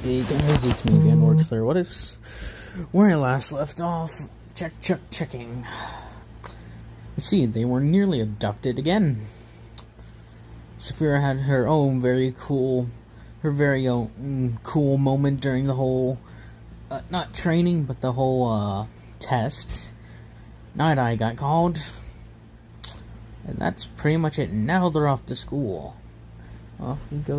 Hey guys, it's me again, Workslayer. What ifs? Where I last left off, checking. You see, they were nearly abducted again. Saphira had her own very cool moment during the whole, not training, but the whole, test. Night Eye got called. And that's pretty much it. Now they're off to school. Off we go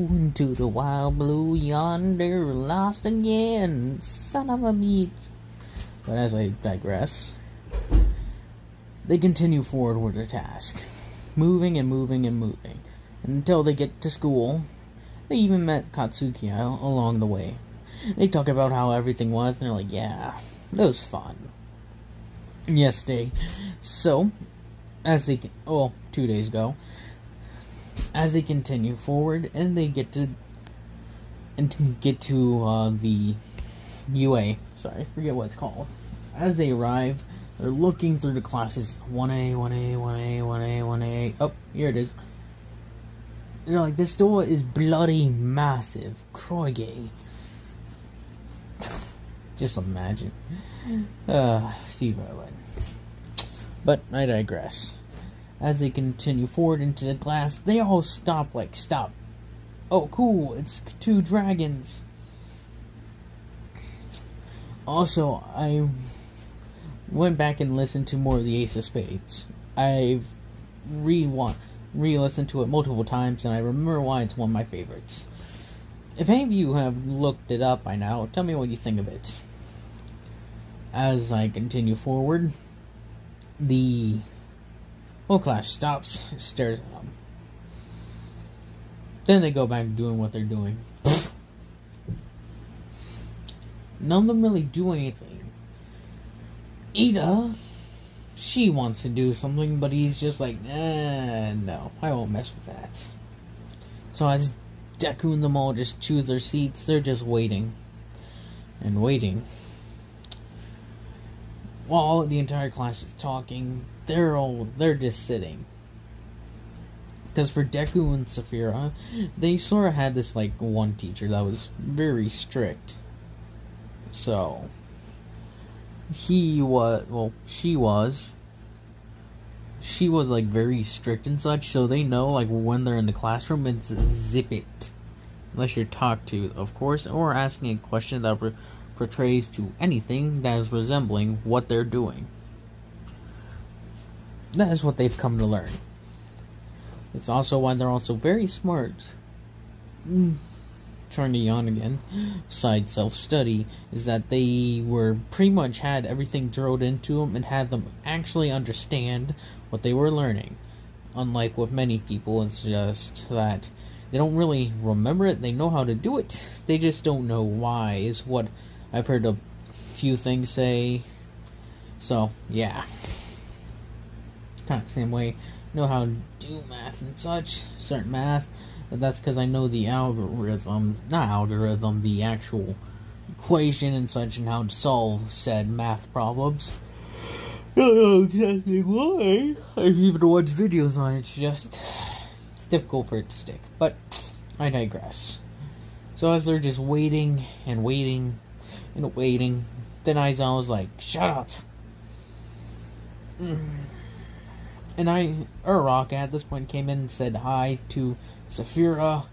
into the wild blue yonder, lost again, son of a bitch. But as I digress, they continue forward with their task, moving and moving and moving, until they get to school. They even met Katsuki along the way. They talk about how everything was, and they're like, yeah, it was fun. Yesterday. So, as they, 2 days ago, as they continue forward and they get to the UA, sorry, I forget what it's called. As they arrive, they're looking through the classes, 1A, 1A, 1A, 1A, 1A, oh, here it is. They're like, this door is bloody massive, Kroige. Just imagine. Steve Irwin. But I digress. As they continue forward into the class, they all stop, stop. Oh, cool, it's 2 dragons. Also, I went back and listened to more of the Ace of Spades. I've re-listened to it multiple times, and I remember why it's one of my favorites. If any of you have looked it up by now, tell me what you think of it. As I continue forward, the whole class stops, stares at them. Then they go back to doing what they're doing. None of them really do anything. Ida, she wants to do something, but he's just like, no, I won't mess with that. So as Deku and them all just choose their seats, they're just waiting. And waiting. While the entire class is talking, they're just sitting. Because for Deku and Saphira, they sort of had this, one teacher that was very strict. So, she was, very strict and such, so they know, when they're in the classroom, it's zip it. Unless you're talked to, of course, or asking a question that portrays to anything that is resembling what they're doing. That is what they've come to learn. It's also why they're also very smart. Trying to yawn again. Besides self-study, is that they were pretty much had everything drilled into them and had them actually understand what they were learning. Unlike with many people, it's just that they don't really remember it. They know how to do it. They just don't know why, is what I've heard a few things say. So, yeah. Kind of the same way, know how to do math and such, certain math, but that's because I know the the actual equation and such, and how to solve said math problems. I don't know exactly why. I've even watched videos on it, it's difficult for it to stick, but I digress. So as they're just waiting and waiting and waiting, then Aizawa's like, shut up. And Uraraka at this point came in and said hi to Saphira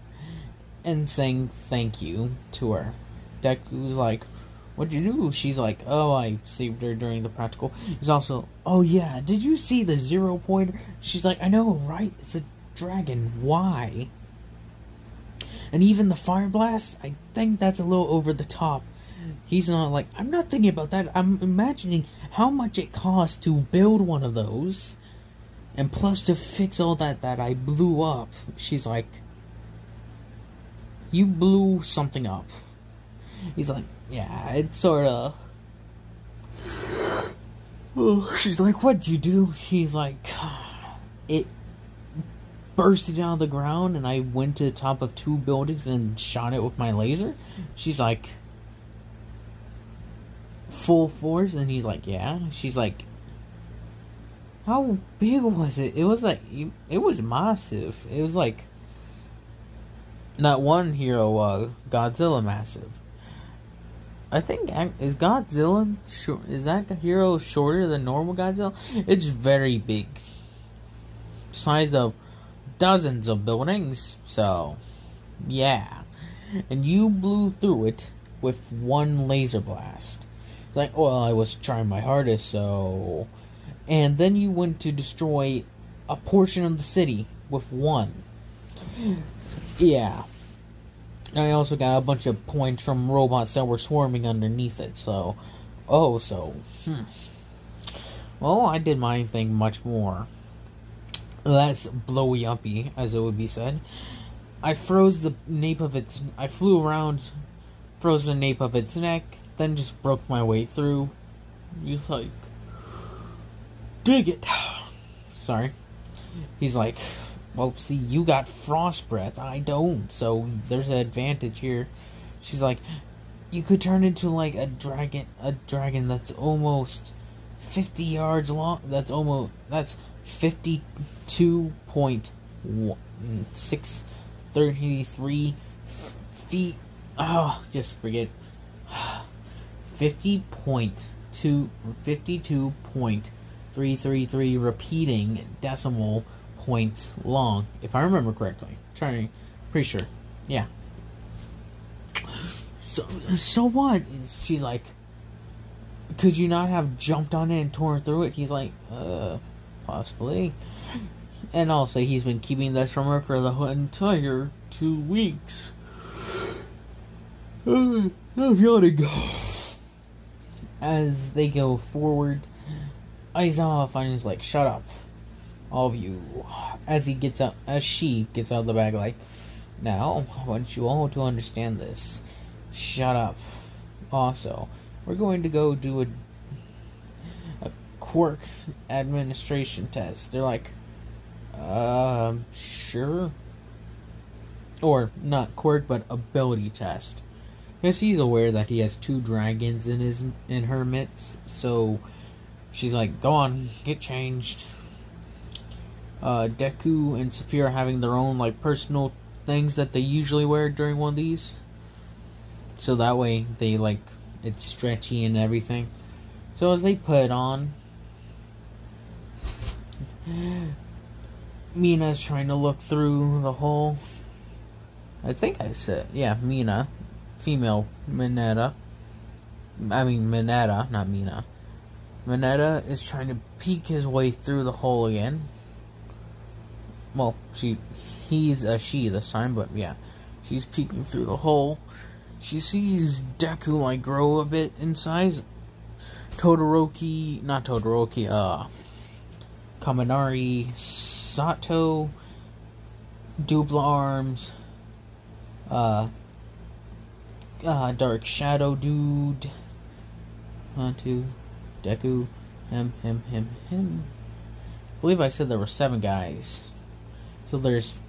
and saying thank you to her. Deku's like, what'd you do? She's like, oh, I saved her during the practical. He's also, oh yeah, did you see the 0 pointer? She's like, I know, right? It's a dragon. Why? And even the fire blast, I think that's a little over the top. He's not like, I'm not thinking about that. I'm imagining how much it costs to build one of those. And plus to fix all that I blew up. She's like, you blew something up. He's like, yeah, it's sorta. She's like, what'd you do? She's like, it bursted out of the ground and I went to the top of 2 buildings and shot it with my laser. She's like, full force? And he's like, yeah. She's like, how big was it? It was massive. It was Not one hero, Godzilla Massive. I think, is Godzilla, is that hero shorter than normal Godzilla? It's very big. Size of dozens of buildings, so, yeah. And you blew through it with one laser blast. It's like, well, I was trying my hardest, so... And then you went to destroy a portion of the city with one. Yeah. I also got a bunch of points from robots that were swarming underneath it, so... Well, I did my thing much more less blowy uppy, as it would be said. I froze the nape of its... I flew around, froze the nape of its neck, then just broke my way through. He's like... Dig it! Sorry. He's like... Well, see, you got frost breath. I don't, so there's an advantage here. She's like, you could turn into like a dragon that's almost 50 yards long. That's 52.633 feet. Oh, just forget. 52.333 repeating decimal points long, if I remember correctly. Pretty sure. Yeah. So what? She's like, could you not have jumped on it and torn through it? He's like, possibly. And also, he's been keeping this from her for the entire 2 weeks. I'm yawning. As they go forward, Aizawa finally is like, shut up, all of you. As she gets out of the bag, like, now, I want you all to understand this. Shut up. Also, we're going to go do a quirk administration test. They're like, sure. Or, not quirk, but ability test. Because he's aware that he has 2 dragons in her midst, so she's like, go on, get changed. Deku and Saphira are having their own, like, personal things that they usually wear during one of these. So that way, they, like, it's stretchy and everything. So as they put it on, Mina's trying to look through the hole. I think I said, yeah, Mina. Female Mineta. I mean, Mineta, not Mina. Mineta is trying to peek his way through the hole again. Well, he's a she this time, but yeah. She's peeking through the hole. She sees Deku, like, grow a bit in size. Kaminari, Sato, Double Arms, Dark Shadow Dude, Hantu, Deku, him. I believe I said there were 7 guys. So there's,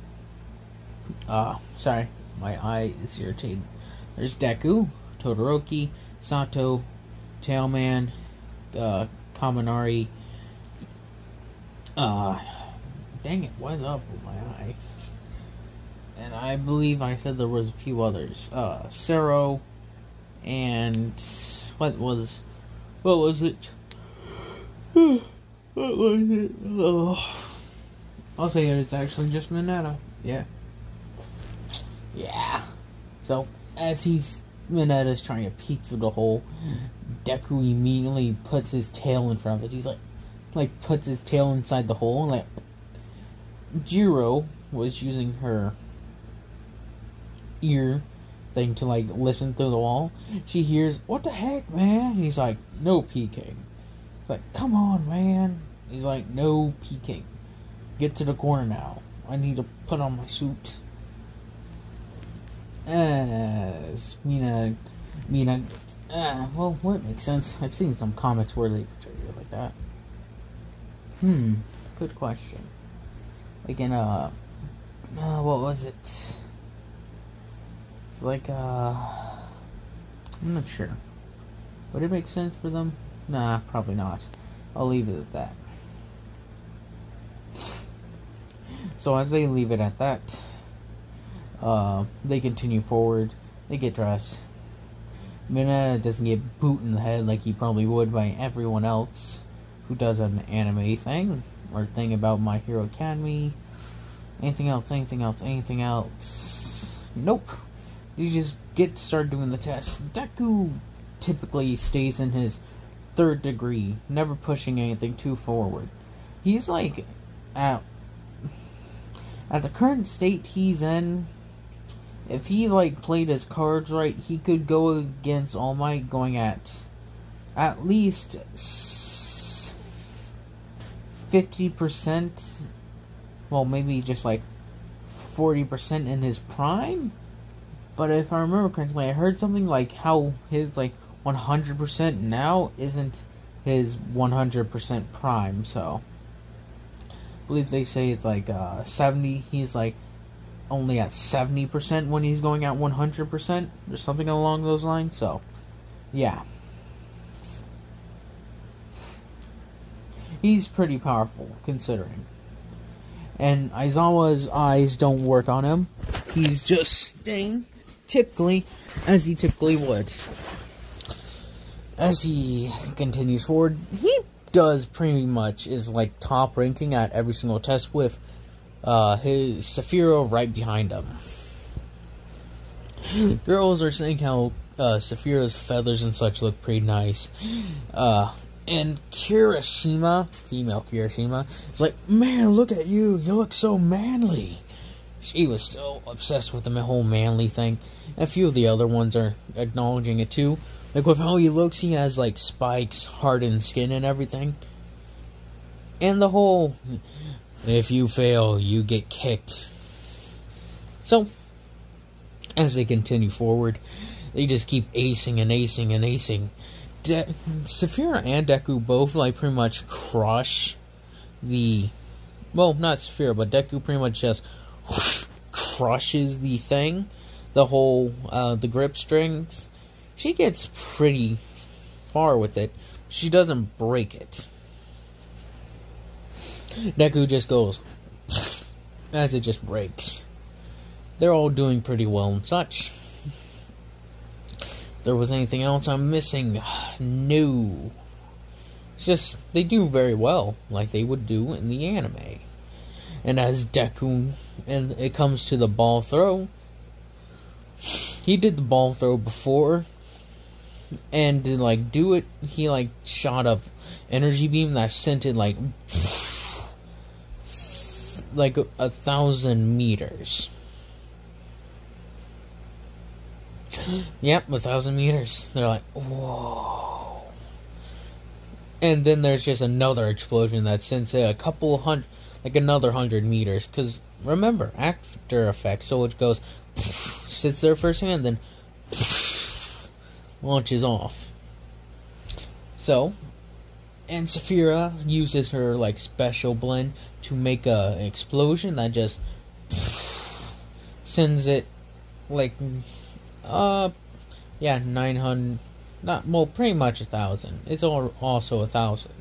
sorry, my eye is irritated. There's Deku, Todoroki, Sato, Tailman, Kaminari. Dang it, what's up with my eye? And I believe I said there was a few others. Sero, and what was it? What was it? I'll say it's actually just Mineta. Yeah. Yeah. So, as Mineta's trying to peek through the hole, Deku immediately puts his tail in front of it. He's like puts his tail inside the hole, and like, Jiro was using her ear thing to, like, listen through the wall. She hears, what the heck, man? He's like, no peeking. He's like, come on, man. He's like, no peeking. Get to the corner now. I need to put on my suit. As Mina, well, what makes sense? I've seen some comics where they portray it like that. Good question. Like in, what was it? It's like, I'm not sure. Would it make sense for them? Nah, probably not. I'll leave it at that. So as they leave it at that, They continue forward. They get dressed. Mineta doesn't get boot in the head like he probably would by everyone else who does an anime thing or thing about My Hero Academy. Anything else? Nope. You just get to start doing the test. Deku typically stays in his third degree, never pushing anything too forward. He's like at the current state he's in. If he like played his cards right, he could go against All Might going at least 50%. Well, maybe just like 40% in his prime. But if I remember correctly, I heard something like how his like 100% now isn't his 100% prime. So I believe they say it's like 70. He's like only at 70% when he's going at 100% or something along those lines. So yeah, he's pretty powerful considering. And Aizawa's eyes don't work on him. He's just staying typically as he typically would. As he continues forward, he does pretty much is like top ranking at every single test with his Saphira right behind him. Girls are saying how Saphira's feathers and such look pretty nice. And Kirishima, female Kirishima, is like, man, look at you. You look so manly. She was so obsessed with the whole manly thing. A few of the other ones are acknowledging it too. Like with how he looks, he has like spikes, hardened skin and everything. And the whole, if you fail, you get kicked. So, as they continue forward, they just keep acing and acing and acing. Saphira and Deku both like pretty much crush the, well, not Saphira, but Deku pretty much just crushes the thing, the whole the grip strings. She gets pretty far with it. She doesn't break it. Deku just goes as it just breaks. They're all doing pretty well and such. If there was anything else I'm missing? No. It's just, they do very well, like they would do in the anime. And as Deku, and it comes to the ball throw, he did the ball throw before, and to like do it, he like shot up energy beam that sent it like 1,000 meters. Yep, 1,000 meters. They're like, whoa. And then there's just another explosion that sends it a couple hundred, like another 100 meters. Because remember, After Effects, so it goes, sits there for a second, and then launches off. So, and Saphira uses her like special blend to make a explosion that just sends it like 900, not, well, pretty much 1,000. It's also 1,000.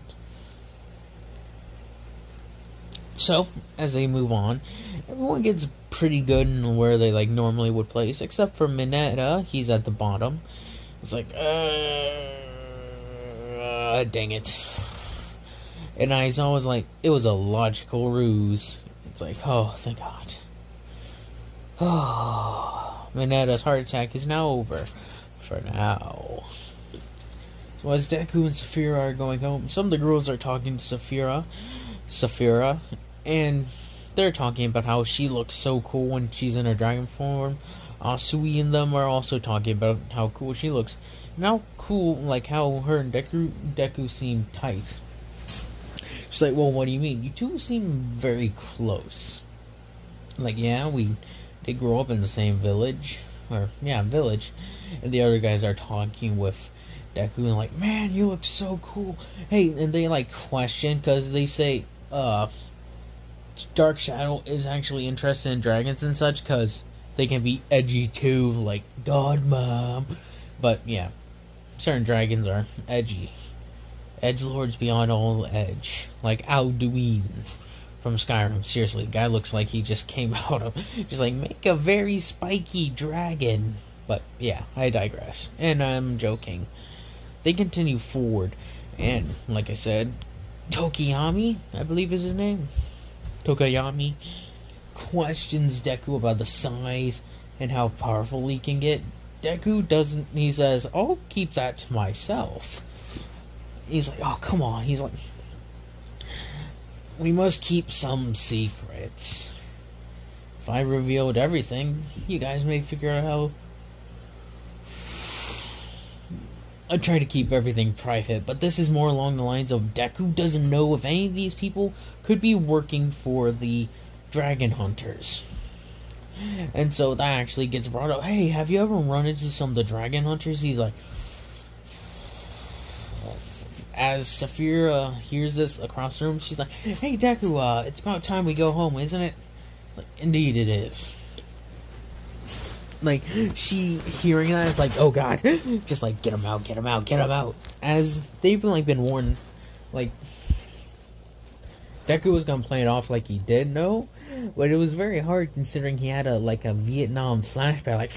So, as they move on, everyone gets pretty good in where they like normally would place, except for Mineta. He's at the bottom. It's like, dang it. And I was always like, it was a logical ruse. It's like, oh, thank God. Oh, Mineta's heart attack is now over. For now. So as Deku and Saphira are going home, some of the girls are talking to Saphira, and they're talking about how she looks so cool when she's in her dragon form. Asui and them are also talking about how cool she looks. And how cool, like how her and Deku seem tight. She's like, well, what do you mean? You two seem very close. Like, yeah, they grew up in the same village. Village. And the other guys are talking with Deku and like, man, you look so cool. Hey, and they like question, because they say, Dark Shadow is actually interested in dragons and such, because they can be edgy too, like, God, Mom. But, yeah, certain dragons are edgy. Edgelords beyond all edge. Like Alduin from Skyrim. Seriously, guy looks like he just came out of, just like, make a very spiky dragon. But yeah, I digress, and I'm joking. They continue forward, and like I said, Tokiyami, I believe is his name, Tokiyami, questions Deku about the size and how powerful he can get. Deku doesn't, he says, I'll keep that to myself. He's like, oh, come on. He's like, we must keep some secrets. If I revealed everything, you guys may figure out how. I try to keep everything private, but this is more along the lines of Deku doesn't know if any of these people could be working for the Dragon Hunters. And so that actually gets brought up. Hey, have you ever run into some of the Dragon Hunters? He's like, as Saphira hears this across the room, she's like, hey Deku, it's about time we go home, isn't it? It's like, indeed it is. Like, she hearing that, it's like, oh god, just like, get him out, get him out, get him out. As they've been warned, like, Deku was gonna play it off like he did know, but it was very hard considering he had a Vietnam flashback, like,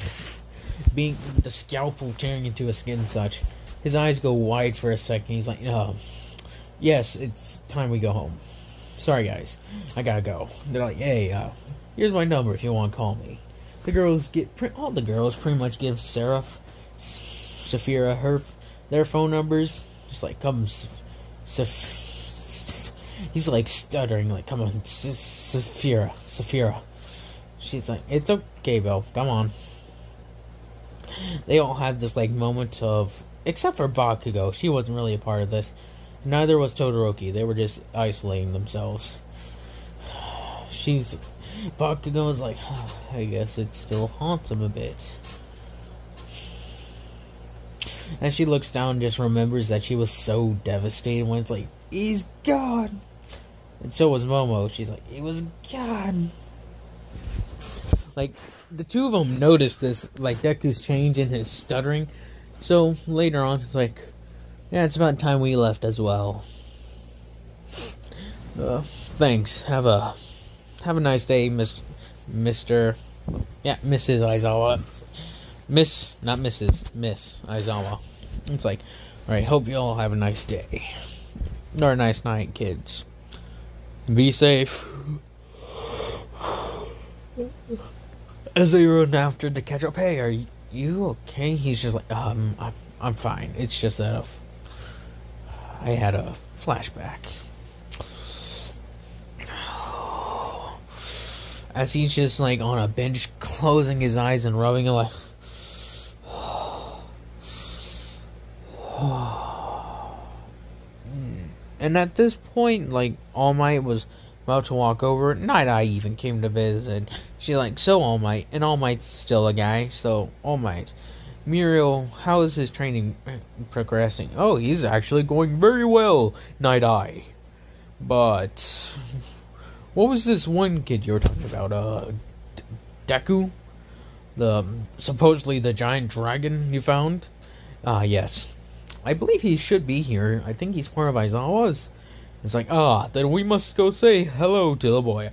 being the scalpel tearing into his skin and such. His eyes go wide for a second, he's like, oh, yes, it's time we go home. Sorry guys, I gotta go. They're like, hey, here's my number if you want to call me. All the girls pretty much give Saphira their phone numbers. Just like, come, he's like stuttering, like, come on, Saphira. She's like, it's okay, Bill, come on. They all have this, like, moment of, except for Bakugo, she wasn't really a part of this. Neither was Todoroki, they were just isolating themselves. Bakugo is like, oh, I guess it still haunts him a bit. As she looks down and just remembers that she was so devastated when it's like, he's gone. And so was Momo. She's like, he was gone. Like, the two of them notice this, like, Deku's change in his stuttering. So, later on, it's like, yeah, it's about time we left as well. Thanks. Have a nice day, Mr. Yeah, Mrs. Aizawa. Miss Aizawa. It's like, alright, hope you all have a nice day. Or a nice night, kids. Be safe. As they run after to catch up, hey, are you okay? He's just like, I'm fine. It's just that I had a flashback. As he's just like on a bench, closing his eyes and rubbing it like. And at this point, like, All Might was about to walk over. Night Eye even came to visit. She's like, so All Might, and All Might's still a guy, so All Might. Muriel, how is his training progressing? Oh, he's actually going very well, Night Eye. But what was this one kid you were talking about? Deku? Supposedly the giant dragon you found? Yes. I believe he should be here. I think he's part of Aizawa's. It's like, then we must go say hello to the boy.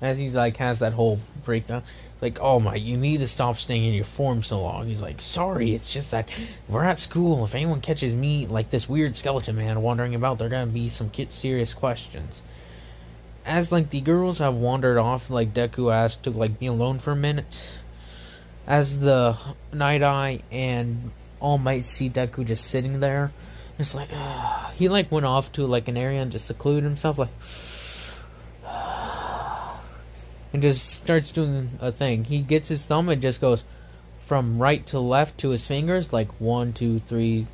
As he's like, has that whole breakdown. Like, oh my, you need to stop staying in your form so long. He's like, sorry, it's just that we're at school. If anyone catches me, like this weird skeleton man wandering about, there are gonna be some serious questions. As, like, the girls have wandered off, like, Deku asked to, like, be alone for a minute. As the Night Eye and All Might see Deku just sitting there, it's like, he, like, went off to, like, an area and just secluded himself, like, and just starts doing a thing. He gets his thumb and just goes from right to left to his fingers, like 1, 2, 3,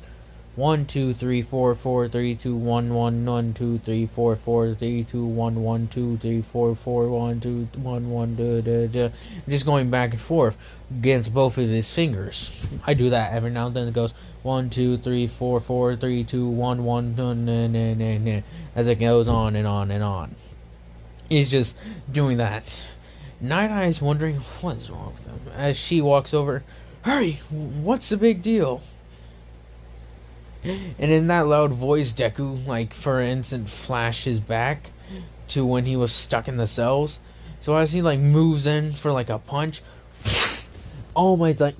1, 2, 3, 4, 4, 3, 2, 1, 1, 1, 2, 3, 4, 4, 3, 2, 1, 1, 2, 3, 4, 4, 1, 2, 1, 1, just going back and forth against both of his fingers. I do that every now and then. It goes 1, 2, 3, 4, 4, 3, 2, 1, 1, as it goes on and on and on. He's just doing that. Night Eye's wondering what is wrong with him. As she walks over, hurry, what's the big deal? And in that loud voice, Deku, like, for instance, flashes back to when he was stuck in the cells. So as he, like, moves in for, like, a punch, All Might's like...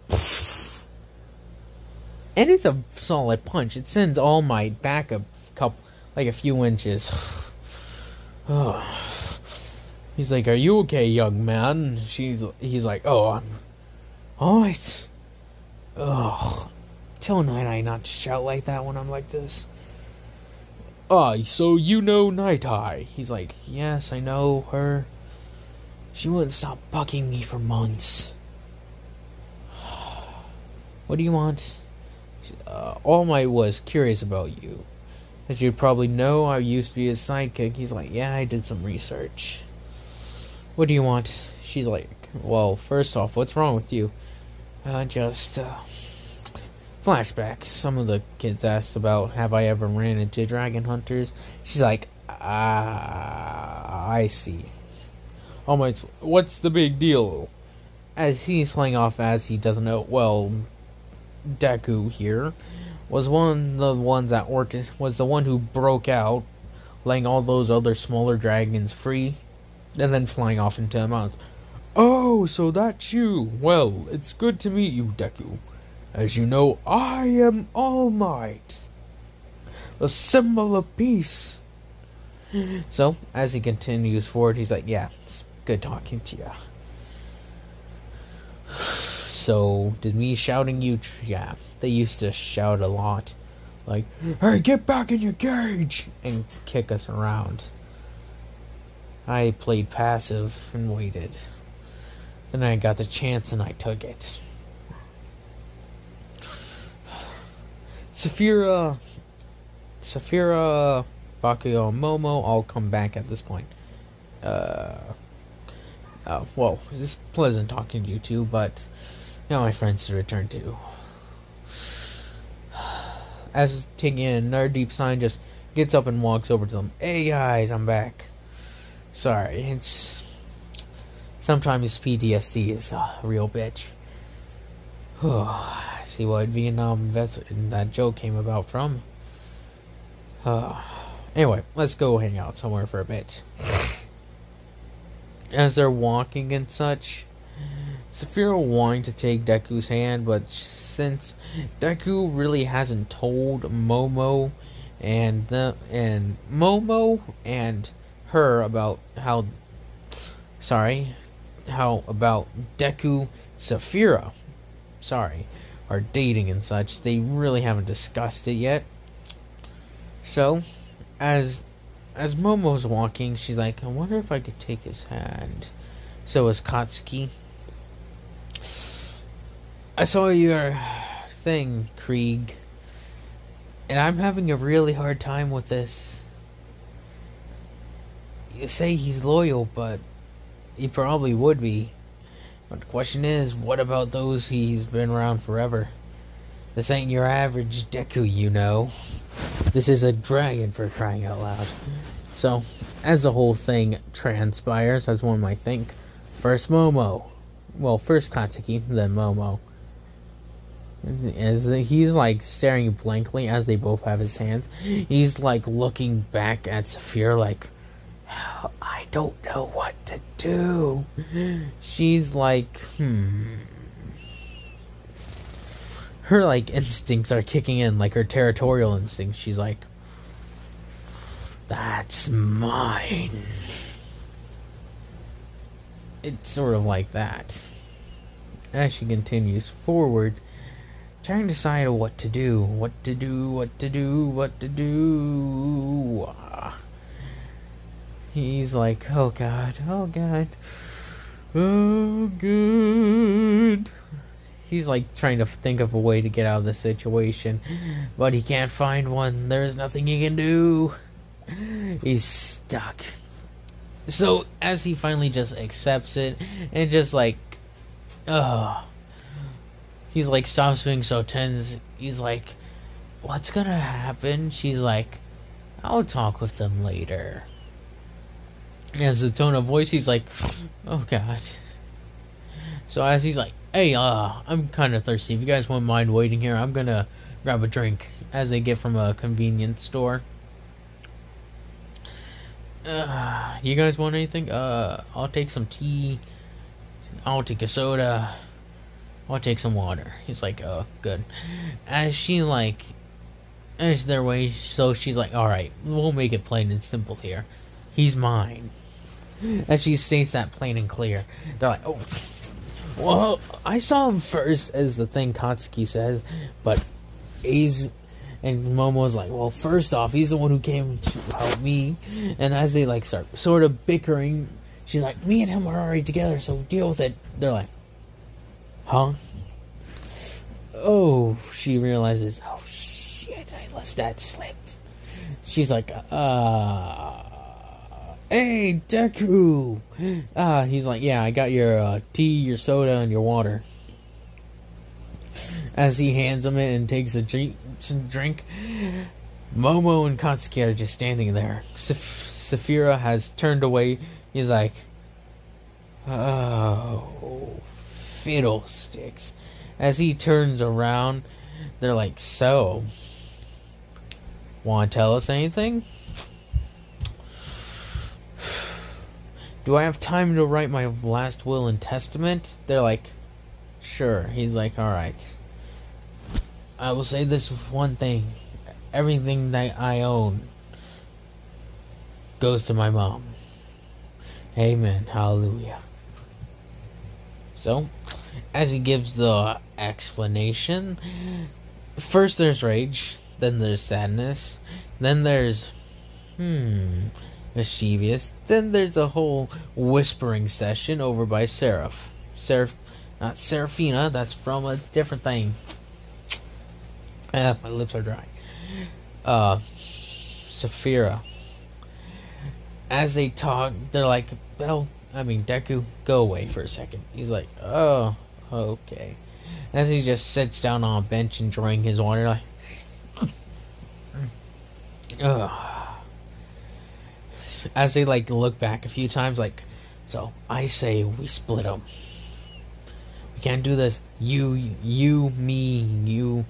And it's a solid punch. It sends All Might back a couple, like, a few inches. He's like, "Are you okay, young man?" He's like, "Oh, I'm alright." Ugh. Tell Night Eye not to shout like that when I'm like this. So you know Night Eye? He's like, "Yes, I know her. She wouldn't stop bugging me for months." "What do you want?" All Might was curious about you. As you probably know, I used to be his sidekick. He's like, "Yeah, I did some research." "What do you want?" She's like, "Well, first off, what's wrong with you?" Just flashback. Some of the kids asked about, have I ever ran into dragon hunters? She's like, I see. All Might's, "What's the big deal?" As he's playing off as he doesn't know, well, Deku here was one of the ones that was the one who broke out, letting all those other smaller dragons free, and then flying off into the mountains. "Oh, so that's you. Well, it's good to meet you, Deku. As you know, I am All Might, the symbol of peace." So, as he continues forward, he's like, "Yeah, it's good talking to you. So, did me shouting you... Yeah, they used to shout a lot. Like, 'Hey, get back in your cage!' and kick us around. I played passive and waited. Then I got the chance and I took it." Saphira, Bakugo, and Momo all come back at this point. Well, it's pleasant talking to you two, but now my friends to return to. As taking in another deep sign, just gets up and walks over to them. "Hey guys, I'm back. Sorry, it's... Sometimes PTSD is a real bitch." See what Vietnam vets and that joke came about from. Anyway, let's go hang out somewhere for a bit. As they're walking and such, Saphira wanting to take Deku's hand, but since Deku really hasn't told Momo and her about how about Deku, Saphira, are dating and such, they really haven't discussed it yet. So, as Momo's walking, she's like, "I wonder if I could take his hand." So is Katsuki. "I saw your thing, Krieg, and I'm having a really hard time with this. You say he's loyal, but he probably would be. But the question is, what about those he's been around forever? This ain't your average Deku, you know. This is a dragon, for crying out loud." So, as the whole thing transpires, as one might think, first Momo. Well, first Katsuki, then Momo. As he's like staring blankly as they both have his hands, he's like looking back at Saphira like, "I don't know what to do." She's like, Her like instincts are kicking in, like her territorial instincts. She's like, "That's mine." It's sort of like that. As she continues forward, trying to decide what to do. He's like, oh god. He's like trying to think of a way to get out of the situation, but he can't find one. There's nothing he can do. He's stuck. So as he finally just accepts it and just like, he's like stops being so tense. He's like, "What's gonna happen?" She's like, "I'll talk with them later." As the tone of voice, he's like, "Oh god." So as he's like, "Hey, I'm kind of thirsty. If you guys wouldn't mind waiting here, I'm gonna grab a drink as they get from a convenience store. You guys want anything? I'll take some tea. I'll take a soda. I'll take some water. He's like, oh, good. As their way, so she's like, alright, we'll make it plain and simple here. He's mine. As she states that plain and clear, they're like, oh, well, I saw him first, as the thing Katsuki says, but and Momo's like, well, first off, he's the one who came to help me. And as they like start sort of bickering, she's like, me and him are already together, so deal with it. They're like, huh? Oh, she realizes, oh shit, I let that slip. She's like, hey, Deku! He's like, yeah, I got your tea, your soda, and your water. As he hands him it and takes a drink, Momo and Katsuki are just standing there. Saphira has turned away. He's like, oh, fiddlesticks. As he turns around, they're like, so, want to tell us anything? Do I have time to write my last will and testament? They're like, sure. He's like, alright. I will say this one thing. Everything that I own goes to my mom. Amen. Hallelujah. So, as he gives the explanation, first there's rage, then there's sadness, then there's, mischievous, then there's a whole whispering session over by not Seraphina, that's from a different thing. My lips are dry. Saphira. As they talk, they're like, Deku, go away for a second. He's like, oh, okay. As he just sits down on a bench enjoying his water, like, as they like look back a few times, like, so I say we split them. We can't do this. You, me, you,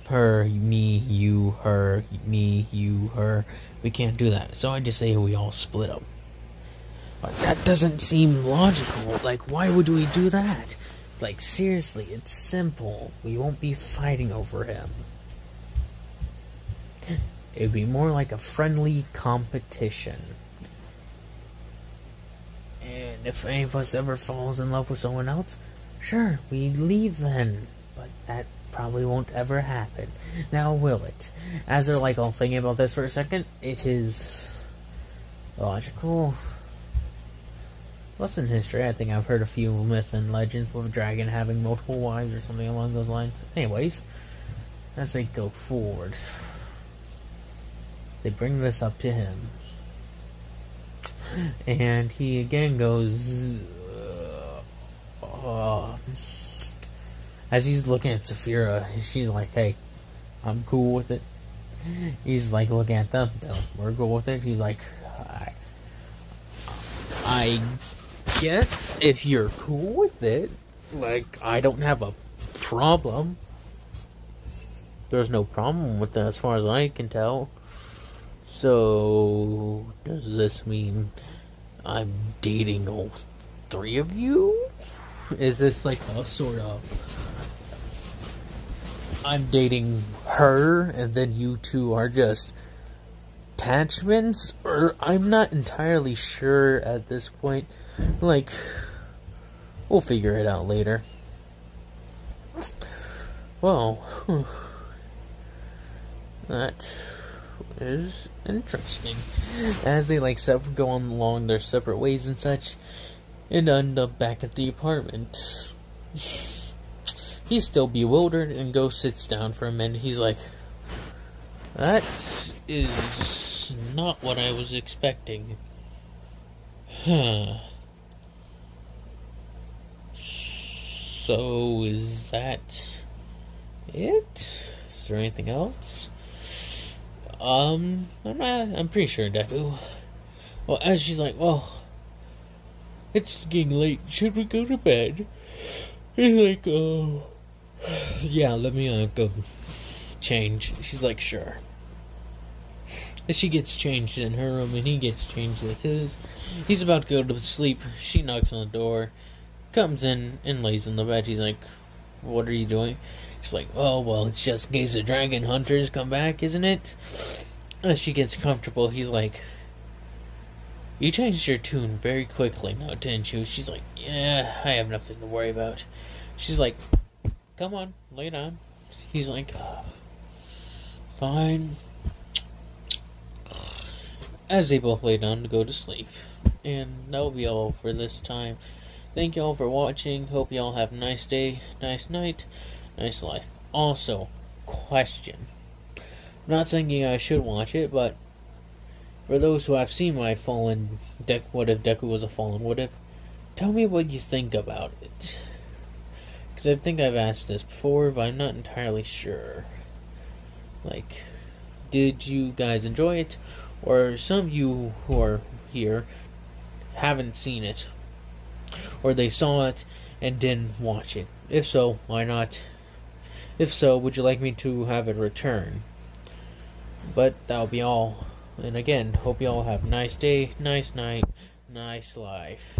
her, me, you, her, me, you, her. We can't do that. So I just say we all split them. But that doesn't seem logical. Like, why would we do that? Like, seriously, it's simple. We won't be fighting over him. It'd be more like a friendly competition. And if any of us ever falls in love with someone else, sure, we'd leave then. But that probably won't ever happen. Now, will it? As they're like all thinking about this for a second, it is logical. Lesson history, I think I've heard a few myths and legends with a dragon having multiple wives or something along those lines. Anyways, as they go forward, they bring this up to him. And he again goes, as he's looking at Saphira, she's like, hey, I'm cool with it. He's like looking at them, we're cool with it. He's like, I guess if you're cool with it, like, I don't have a problem. There's no problem with that as far as I can tell. So, does this mean I'm dating all three of you? Is this like a sort of, I'm dating her and then you two are just attachments? Or I'm not entirely sure at this point. Like, we'll figure it out later. Well, that is interesting. As they like go on along their separate ways and such, and end up back at the apartment. He's still bewildered and goes sits down for a minute. He's like, that is not what I was expecting. Huh. So is that it? Is there anything else? I'm pretty sure, Deku. Well, as she's like, well, it's getting late. Should we go to bed? He's like, oh, yeah, let me go change? She's like, sure. And she gets changed in her room, and he gets changed in his. He's about to go to sleep. She knocks on the door, comes in, and lays on the bed. He's like, what are you doing? She's like, oh, well, it's just in case the dragon hunters come back, isn't it? As she gets comfortable, he's like, you changed your tune very quickly now, didn't you? She's like, yeah, I have nothing to worry about. She's like, come on, lay down. He's like, fine. As they both lay down to go to sleep. And that'll be all for this time. Thank you all for watching. Hope you all have a nice day, nice night, nice life. Also, question. I'm not saying you guys should watch it, but for those who have seen my fallen deck, what if Deku was a fallen what if, tell me what you think about it. Because I think I've asked this before, but I'm not entirely sure. Like, did you guys enjoy it? Or some of you who are here haven't seen it. Or they saw it and didn't watch it. If so, why not? If so, would you like me to have it return? But that'll be all. And again, hope you all have a nice day, nice night, nice life.